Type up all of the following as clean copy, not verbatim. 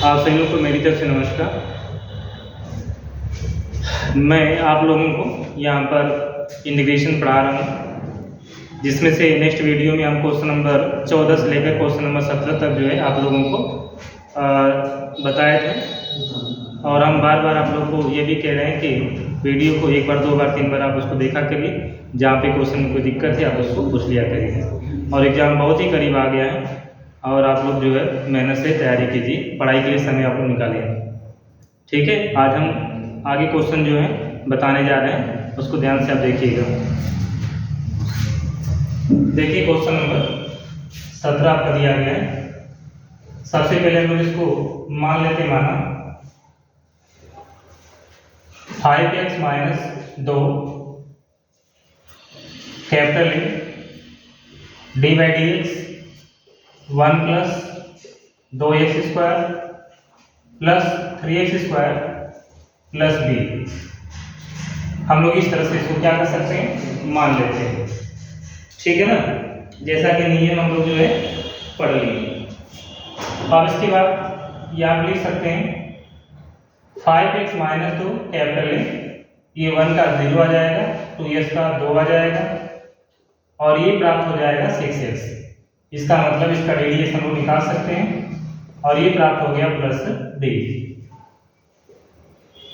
आप सभी लोग को मेरी तरफ से नमस्कार। मैं आप लोगों को यहाँ पर इंटीग्रेशन पढ़ा रहा हूँ, जिसमें से नेक्स्ट वीडियो में हम क्वेश्चन नंबर 14 से लेकर क्वेश्चन नंबर 17 तक जो है आप लोगों को बताए थे। और हम बार बार आप लोगों को ये भी कह रहे हैं कि वीडियो को एक बार, दो बार, तीन बार आप उसको देखा करिए। जहाँ पे क्वेश्चन में कोई दिक्कत है आप उसको पूछ लिया करिए। और एग्ज़ाम बहुत ही करीब आ गया है और आप लोग जो है मेहनत से तैयारी कीजिए, पढ़ाई के लिए समय आप लोग निकालिए। ठीक है, आज हम आगे क्वेश्चन जो है बताने जा रहे हैं, उसको ध्यान से आप देखिएगा। देखिए क्वेश्चन नंबर 17 आपका दिया गया है। सबसे पहले हम लोग इसको मान लेते, माना 5x - 2 capital A d/dx 1 + 2x² + 3x² + b। हम लोग इस तरह से इसको क्या कर सकते हैं, मान लेते हैं। ठीक है ना, जैसा कि नियम हम लोग जो है पढ़ लिए। अब इसके बाद ये आप लिख सकते हैं 5x - 2 कैपिटल A, ये 1 का 0 आ जाएगा, 2x का 2 आ जाएगा और ये प्राप्त हो जाएगा 6x। इसका मतलब इसका रेडियस हम लोग निकाल सकते हैं और ये प्राप्त हो गया +d।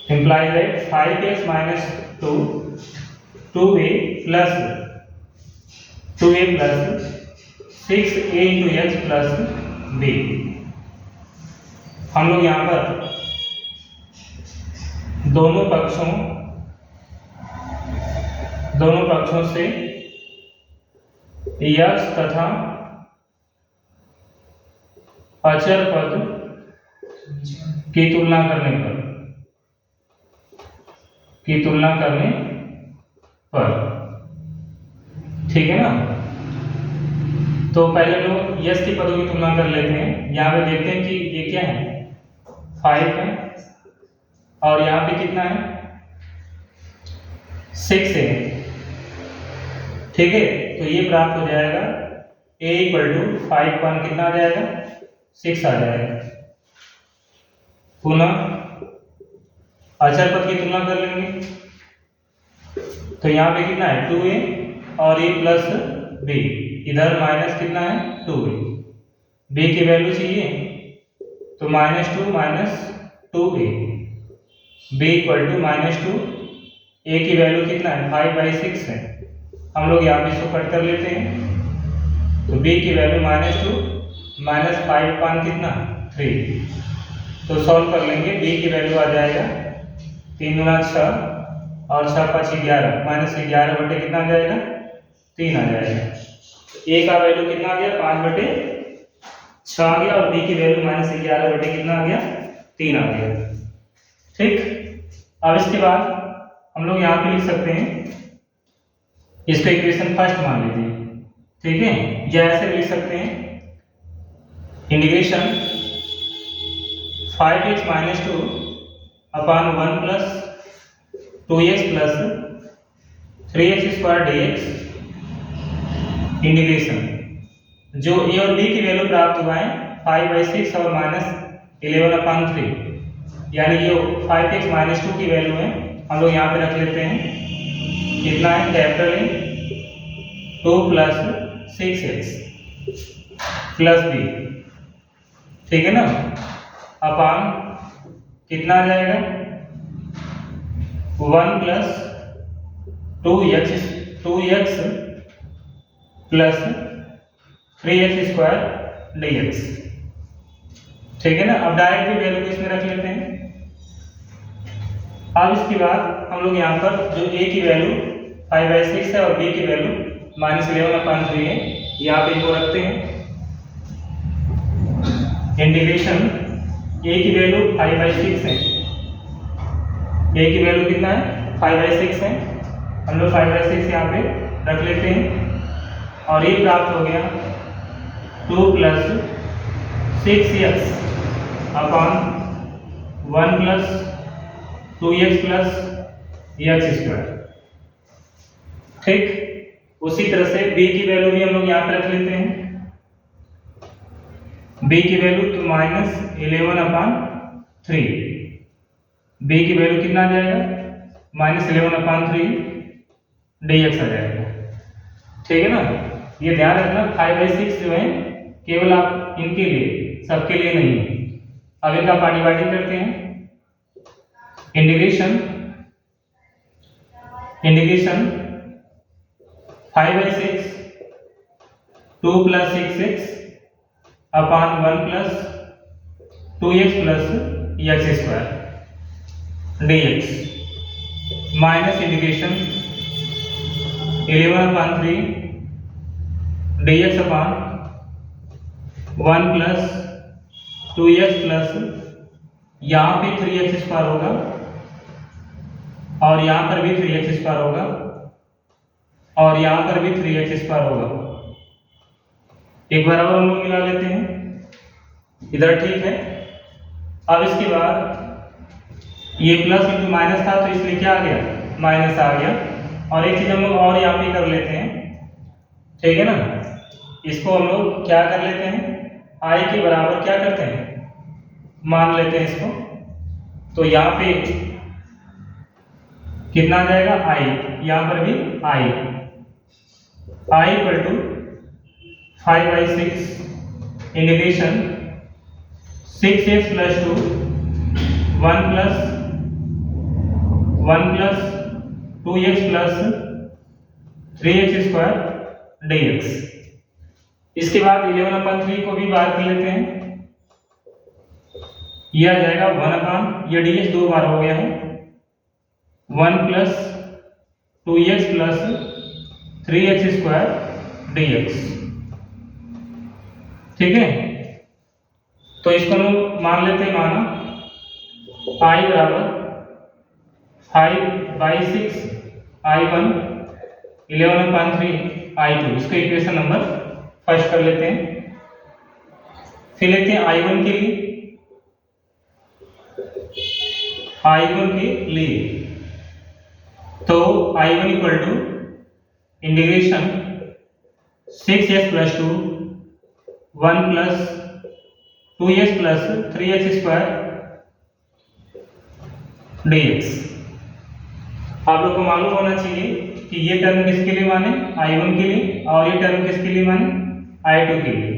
implies that 5x - 2 2a + 6a × x + b। हम लोग यहाँ पर दोनों पक्षों से यक्ष तथा अचर पद की तुलना करने पर ठीक है ना। तो पहले लोग यश के पदों की तुलना कर लेते हैं। यहाँ पे देखते हैं कि ये क्या है, 5 है और यहाँ पे कितना है, 6 है। ठीक है, तो ये प्राप्त हो जाएगा a = 5 कितना आ जाएगा, 6 आ जाएगा। पुनः अचर पद की तुलना कर लेंगे, तो यहाँ पे कितना है 2a और a + b, इधर माइनस कितना है 2a। b की वैल्यू चाहिए तो -2 - 2a, b = -2, a की वैल्यू कितना है 5/6 है। हम लोग यहाँ पे इसको कट कर लेते हैं, तो b की वैल्यू -2 - 5 कितना 3। तो सॉल्व कर लेंगे, b की वैल्यू आ जाएगा 3 × 6 और 6 × 5 = 11, -11 बटे कितना आ जाएगा 3 आ जाएगा। a का वैल्यू कितना आ गया 5/6 आ गया और b की वैल्यू -11 बटे कितना आ गया 3 आ गया। ठीक, अब इसके बाद हम लोग यहाँ पे लिख सकते हैं, इसको इक्वेशन फर्स्ट मान लीजिए। ठीक है, या ऐसे लिख सकते हैं integration 5x - 2 / 1 + 2x + 3x² dx integration जो a और b की वैल्यू प्राप्त हुआ है 5/6 और -11/3, यानी ये 5x - 2 की वैल्यू है। हम लोग यहाँ पे रख लेते हैं, कितना है कैपिटल A 2 + 6x + b। ठीक है ना, अपान कितना आ जाएगा 1 + 2x + 3x² dx। ठीक है ना, अब डायरेक्ट भी वैल्यू को इसमें रख लेते हैं। अब इसके बाद हम लोग यहाँ पर जो a की वैल्यू 5/6 है और b की वैल्यू -11/3 है, यहाँ पे इनको रखते हैं। इंटीग्रेशन a की वैल्यू 5/6 है, a की वैल्यू कितना है 5/6 है, हम लोग 5/6 यहाँ पे रख लेते हैं और ये प्राप्त हो गया 2 + 6x / 1 + 2x + x²। ठीक, उसी तरह से b की वैल्यू भी हम लोग यहाँ पे रख लेते हैं। b की वैल्यू तो -11/3, b की वैल्यू कितना आ जाएगा -11/3 dx आ जाएगा। ठीक है ना, ये ध्यान रखना 5/6 जो है केवल आप इनके लिए, सबके लिए नहीं है। अब इनका पार्टीबाइटिंग करते हैं। Integration 5/6 2 + 6x upon 1 + 2x + x² dx minus integration 11/3 dx upon 1 + 2x + यहाँ पे 3x² होगा और यहाँ पर भी 3x² होगा और यहाँ पर भी 3x² होगा। एक बार और हम लोग मिला लेते हैं इधर, ठीक है। अब इसके बाद ये प्लस इंटू माइनस था तो इसलिए क्या आ गया, माइनस आ गया। और एक चीज हम लोग और यहाँ पे कर लेते हैं, ठीक है ना, इसको हम लोग क्या कर लेते हैं, i के बराबर क्या करते हैं, मान लेते हैं इसको। तो यहाँ पे कितना आ जाएगा i, यहाँ पर भी i = 5/6 integration 6x + 2 1 + 2x + 3x² dx। इसके बाद 11/3 को भी बाहर कर लेते हैं, यह आ जाएगा 1 ये dx 2 बार हो गया है 1 + 2x + 3x² dx। ठीक है, तो इसको हम मान लेते हैं, माना i बराबर 5/6 i1 11/3 i2। इसको इक्वेशन नंबर फर्स्ट कर लेते हैं। फिर लेते हैं i1 के लिए, तो i1 = integration 6x + 2 1 + 2x + 3x² dx। आप लोग को मालूम होना चाहिए कि ये टर्म किसके लिए माने, i1 के लिए, और ये टर्म किसके लिए माने, i2 के लिए।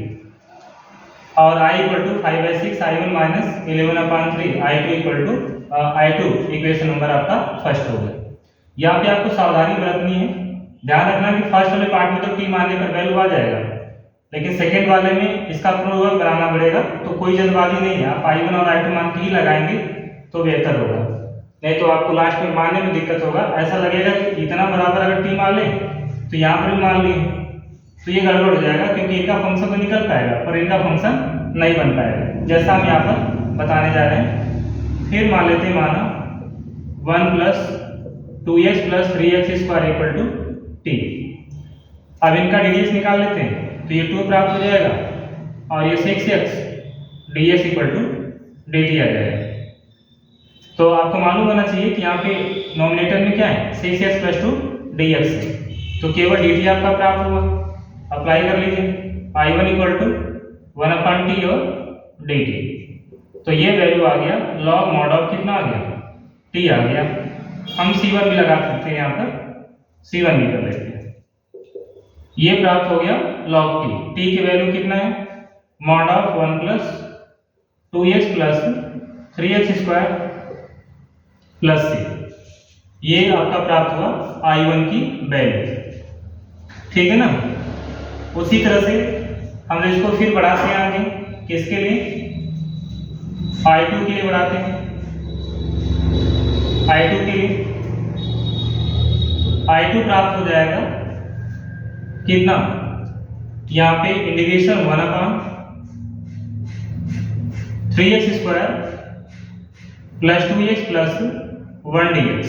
और i = 5/6 i1 - 11/3 i2 equation number आपका फर्स्ट होगा। यहाँ पे आपको सावधानी बरतनी है, ध्यान रखना कि फर्स्ट वाले पार्ट में तो t मानने पर वैल्यू आ जाएगा, लेकिन सेकेंड वाले में इसका प्रूफ बनाना पड़ेगा। तो कोई जल्दबाजी नहीं है, आप i1 और i2 मान के ही लगाएंगे तो बेहतर होगा, नहीं तो आपको लास्ट में मानने में दिक्कत होगा। ऐसा लगेगा कि इतना बराबर अगर t मान लें तो यहाँ पर भी मान लें तो ये गड़बड़ हो जाएगा, क्योंकि इनका फंक्शन तो निकल पाएगा पर इनका फंक्शन नहीं बन पाएगा, जैसा हम यहाँ पर बताने जा रहे हैं। फिर मान लेते हैं, माना 1 + 2x + 3x² = t। अब इनका dx निकाल लेते हैं तो ये 2 प्राप्त हो जाएगा और ये 6x dx = dt आ जाएगा। तो आपको मालूम होना चाहिए कि यहाँ पे नॉमिनेटर में क्या है, 6x + 2 dx है, तो केवल dt आपका प्राप्त हुआ। अप्लाई कर लीजिए, i1 = 1/t और dt, तो ये वैल्यू आ गया log mod ऑफ कितना आ गया, t आ गया। हम c1 भी लगा सकते हैं, यहाँ पर c1 भी कर लेते हैं। ये प्राप्त हो गया log t की वैल्यू कितना है, mod of 1 + 2x + 3x² + c। ये आपका प्राप्त हुआ i1 की वैल्यू, ठीक है ना। उसी तरह से हम इसको फिर बढ़ाते हैं आगे, किसके लिए, i2 के लिए बढ़ाते हैं। i2 के लिए i2 प्राप्त हो जाएगा कितना, यहाँ पे इंटीग्रेशन 1/3x² + 2x + 1 dx।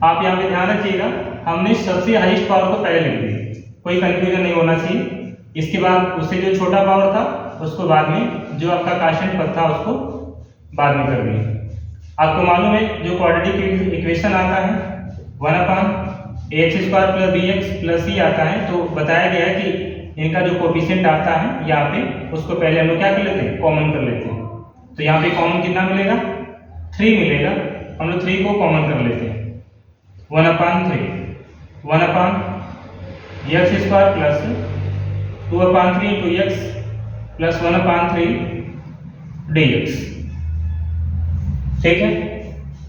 आप यहाँ पे ध्यान रखिएगा, हमने सबसे हाईएस्ट पावर को पहले लिख दिया, कोई कंफ्यूजन नहीं होना चाहिए। इसके बाद उससे जो छोटा पावर था उसको बाद में, जो आपका कांस्टेंट पद था उसको बाद में कर दिए। आपको मालूम है जो क्वाड्रेटिक इक्वेशन आता है 1/ax² + bx + c आता है, तो बताया गया है कि इनका जो कोफिशिएंट आता है यहाँ पे उसको पहले हम लोग क्या कर लेते हैं, कॉमन कर लेते हैं। तो यहाँ पे कॉमन कितना मिलेगा, 3 मिलेगा। हम लोग 3 को कॉमन कर लेते हैं, 1/3 1/x² plus 2/3 into x plus 1/3 dx। ठीक है,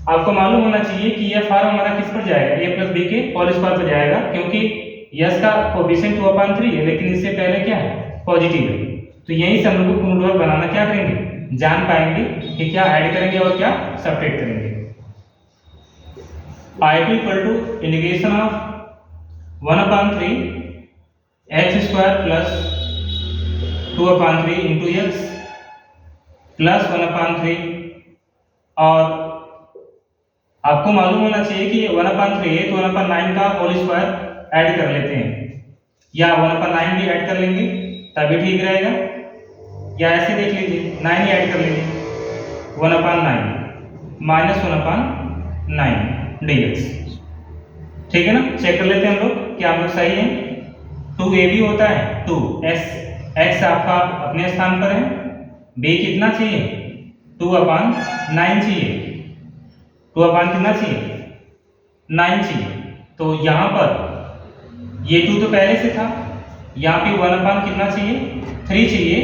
आपको मालूम होना चाहिए कि यह फॉर्म हमारा किस पर जाएगा, a प्लस बी के होल स्क्वायर पर जाएगा, क्योंकि यस का कोफिशिएंट 2/3 है, लेकिन इससे पहले क्या है, पॉजिटिव है। तो यहीं से हम लोग को पूर्ण वर्ग बनाना क्या करेंगे, जान पाएंगे कि क्या ऐड करेंगे और क्या सब्ट्रैक्ट करेंगे। I2 equal to integration of 1/3 x² plus 2/3 into x plus 1/3, और आपको मालूम होना चाहिए कि 1/3 है तो 1/9 का होल स्क्वायर ऐड कर लेते हैं, या 1/9 भी ऐड कर लेंगे तभी ठीक रहेगा, या ऐसे देख लीजिए 9 ही ऐड कर लेंगे, 1/9 माइनस 1/9 dx। ठीक है ना, चेक कर लेते हैं हम लोग क्या हम लोग सही है। 2ab होता है 2, x आपका अपने स्थान पर है, b कितना चाहिए 2/9 चाहिए, 2/9 कितना चाहिए 9 चाहिए। तो यहाँ पर ये 2 तो पहले से था, यहाँ पे 1/, कितना चाहिए 3 चाहिए,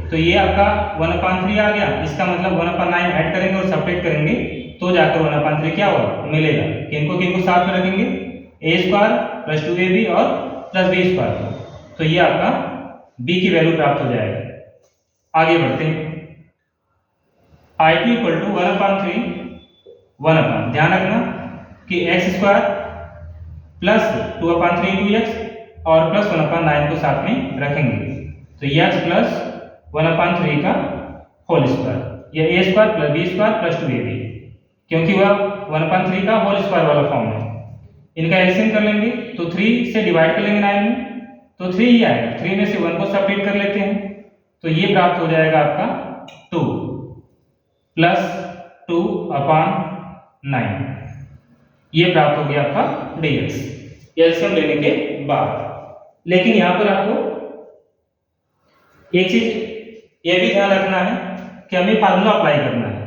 तो ये आपका 1/3 आ गया। इसका मतलब 1/9 ऐड करेंगे और सब्ट्रैक्ट करेंगे तो जाकर 1/3 क्या होगा, मिलेगा। किनको साथ में रखेंगे, a² प्लस 2ab और प्लस b², तो ये आपका b की वैल्यू प्राप्त हो जाएगा। आगे बढ़ते हैं। I2 इक्वल टू 1/3 1/, ध्यान रखना कि x² प्लस 2/3 इंटू एक्स और प्लस 1/9 को साथ में रखेंगे, तो x प्लस 1/3 का होल स्क्वायर, या a² plus b² plus 2ab, क्योंकि वह 1/3 का होल स्क्वायर वाला फॉर्म है। इनका एलसीएम कर लेंगे तो 3 से डिवाइड कर लेंगे 9 में, तो 3 ही आएगा, 3 में से 1 को सब्ट्रैक्ट कर लेते हैं, तो ये प्राप्त हो जाएगा आपका 2 प्लस 2/9, ये प्राप्त हो गया आपका dx एलसीएम लेने के बाद। लेकिन यहाँ पर आपको एक चीज ये भी ध्यान रखना है कि हमें फार्मूला अप्लाई करना है,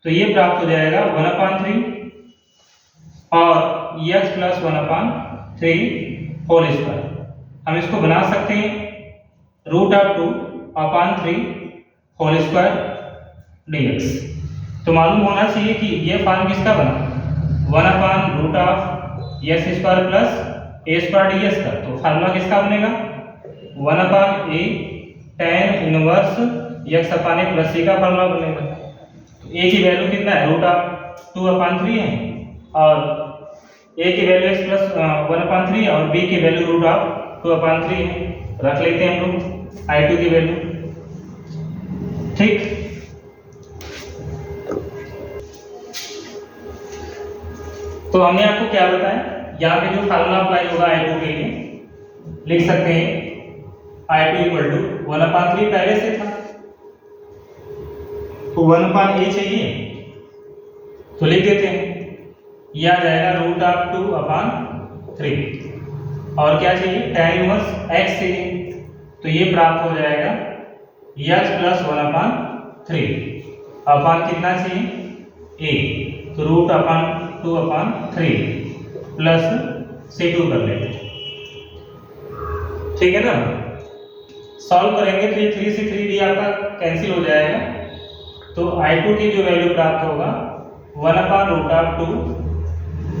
तो ये प्राप्त हो जाएगा 1/3 और x प्लस 1/3 होल स्क्वायर। हम इसको बना सकते हैं √2/3 होल स्क्वायर dx। तो मालूम होना चाहिए कि ये फॉर्म किसका बना, 1/√x² प्लस a² dx का। तो फार्मूला किसका बनेगा, 1/a tan inverse x/a plus c का फार्मूला बनेगा। तो a की वैल्यू कितना है, √2/3 है, और a की वैल्यू x प्लस 1/3 है, और b की वैल्यू √2/3 है। रख लेते हैं हम लोग I2 की वैल्यू। ठीक, तो हमने आपको क्या बताया, यहाँ पे जो फार्मूला अप्लाई होगा I2 के लिए, लिख सकते हैं I2 इक्वल टू 1/3 पहले से था, तो 1/a चाहिए तो लिख देते हैं, यह आ जाएगा √2/3, और क्या चाहिए tan इनवर्स x चाहिए, तो ये प्राप्त हो जाएगा x प्लस 1/3 अपान कितना चाहिए a, तो √2/3 प्लस c2 कर लेते हैं। ठीक है ना, सॉल्व करेंगे तो ये 3 से 3 भी आपका कैंसिल हो जाएगा, तो I2 की जो वैल्यू प्राप्त होगा 1/√2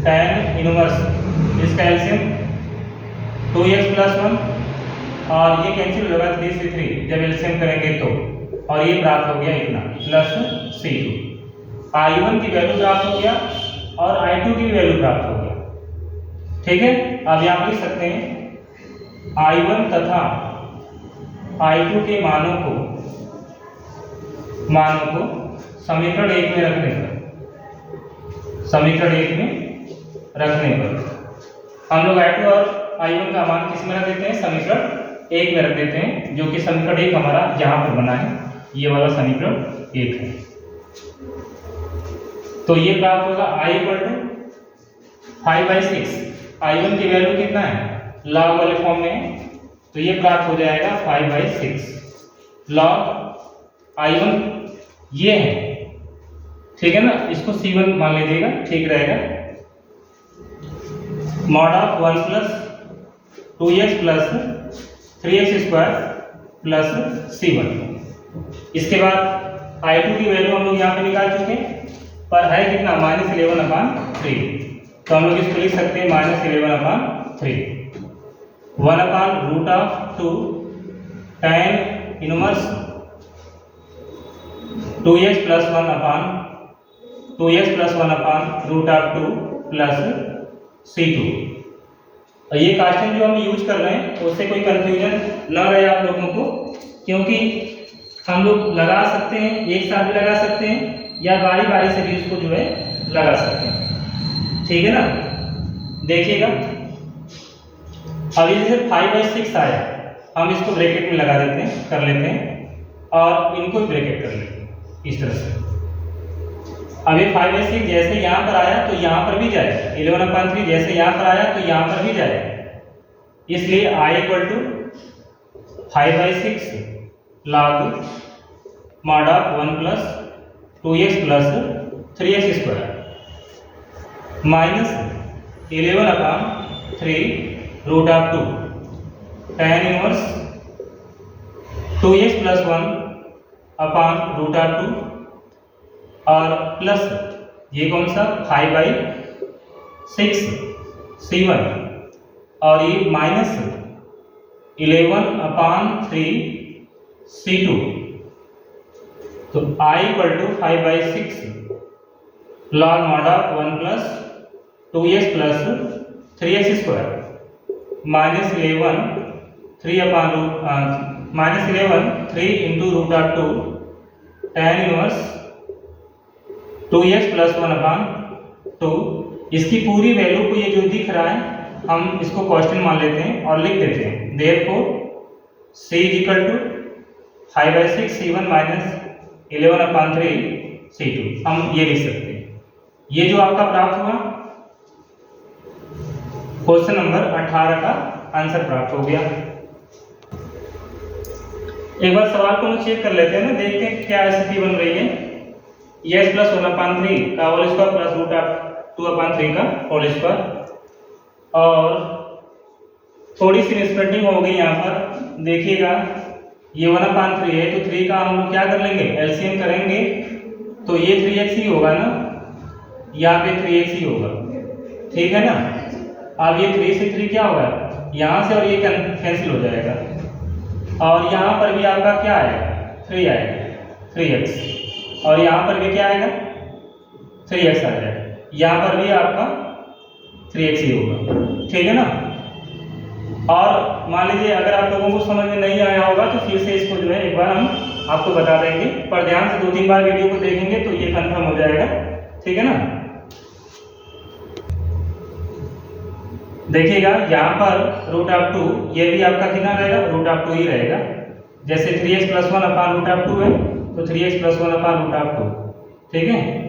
tan इनवर्स, इसका एलसीएम 2x प्लस 1, और ये कैंसिल हो जाएगा 3 से 3 जब एलसीएम करेंगे तो, और ये प्राप्त हो गया इतना प्लस c2। I1 की वैल्यू प्राप्त हो गया और I2 की वैल्यू प्राप्त हो गया। ठीक है, अब यहाँ लिख सकते हैं I1 तथा I2 के मानों को समीकरण 1 में रखने पर, हम लोग I2 और I1 का मान किस में रख देते हैं, समीकरण 1 में रख देते हैं, जो कि समीकरण 1 हमारा यहाँ पर बना है, ये वाला समीकरण 1 है। तो ये प्राप्त होगा I इक्वल टू 5/6। I1 की वैल्यू कितना है, लॉग वाले फॉर्म में, तो ये प्राप्त हो जाएगा 5/6 log I1 ये है, ठीक है ना, इसको C1 मान लीजिएगा, ठीक रहेगा। Mod of 1 plus 2x plus 3x square plus C1। इसके बाद I2 की वैल्यू हम लोग यहाँ पे निकाल चुके हैं, पर है कितना, -11/3। तो हम लोग इसको लिख सकते हैं -11/3 1/√2 tan inverse 2x plus 1/2 plus C2। और ये कांस्टेंट जो हम यूज कर रहे हैं उससे कोई कंफ्यूजन न रहे आप लोगों को, क्योंकि हम लोग लगा सकते हैं, एक साथ भी लगा सकते हैं या बारी बारी से भी इसको जो है लगा सकते हैं, ठीक है ना। देखिएगा अभी जैसे 5/6 आया, हम इसको ब्रैकेट में लगा देते हैं, कर लेते हैं, और इनको ब्रैकेट कर लेते हैं इस तरह से। अभी 5/6 जैसे यहाँ पर आया तो यहाँ पर भी जाए, 11/3 जैसे यहाँ पर आया तो यहाँ पर भी जाए, इसलिए I = 5/6 log mod of 1 plus 2x plus 3x square minus 11/3√2 tan inverse 2x plus 1/√2 और प्लस ये कौन सा 5/6 C1 और ये माइनस 11/3 C2। तो I = 5/6 log mod of 1 plus 2x plus 3x square minus 11 3 into √2 tan inverse 2x plus 1/2। इसकी पूरी value को ये जो दिख रहा है हम इसको कांस्टेंट मान लेते हैं और लिख देते हैं, therefore C = 5/6 C1 minus 11/3 C2। हम ये लिख सकते हैं। ये जो आपका प्राप्त हुआ क्वेश्चन नंबर 18 का आंसर प्राप्त हो गया। एक बार सवाल को हम चेक कर लेते हैं ना, देखते हैं क्या स्थिति बन रही है। x प्लस 1/3 का होल स्क्वायर प्लस √2/3 का होल स्क्वायर, और थोड़ी सी मिसप्रिंटिंग हो गई यहाँ पर। देखिएगा ये 1/3 है तो 3 का हम लोग क्या कर लेंगे, एलसीएम करेंगे तो ये 3x ही होगा ना, यहाँ पे 3x ही होगा, ठीक है ना। अब ये 3 से 3 क्या होगा, यहाँ से और ये कैंसिल हो जाएगा, और यहाँ पर भी आपका क्या आएगा 3 आएगा 3x, और यहाँ पर भी क्या आएगा 3x आ जाएगा, यहाँ पर भी आपका 3x ही होगा, ठीक है ना। और मान लीजिए अगर आप लोगों को समझ में नहीं आया होगा तो फिर से इसको जो है एक बार हम आपको बता देंगे, पर ध्यान से 2-3 बार वीडियो को देखेंगे तो ये कंफर्म हो जाएगा, ठीक है ना। देखिएगा यहाँ पर √2 ये भी आपका कितना रहेगा, √2 ही रहेगा। जैसे 3x प्लस 1/√2 है तो 3x प्लस 1/√2, ठीक है।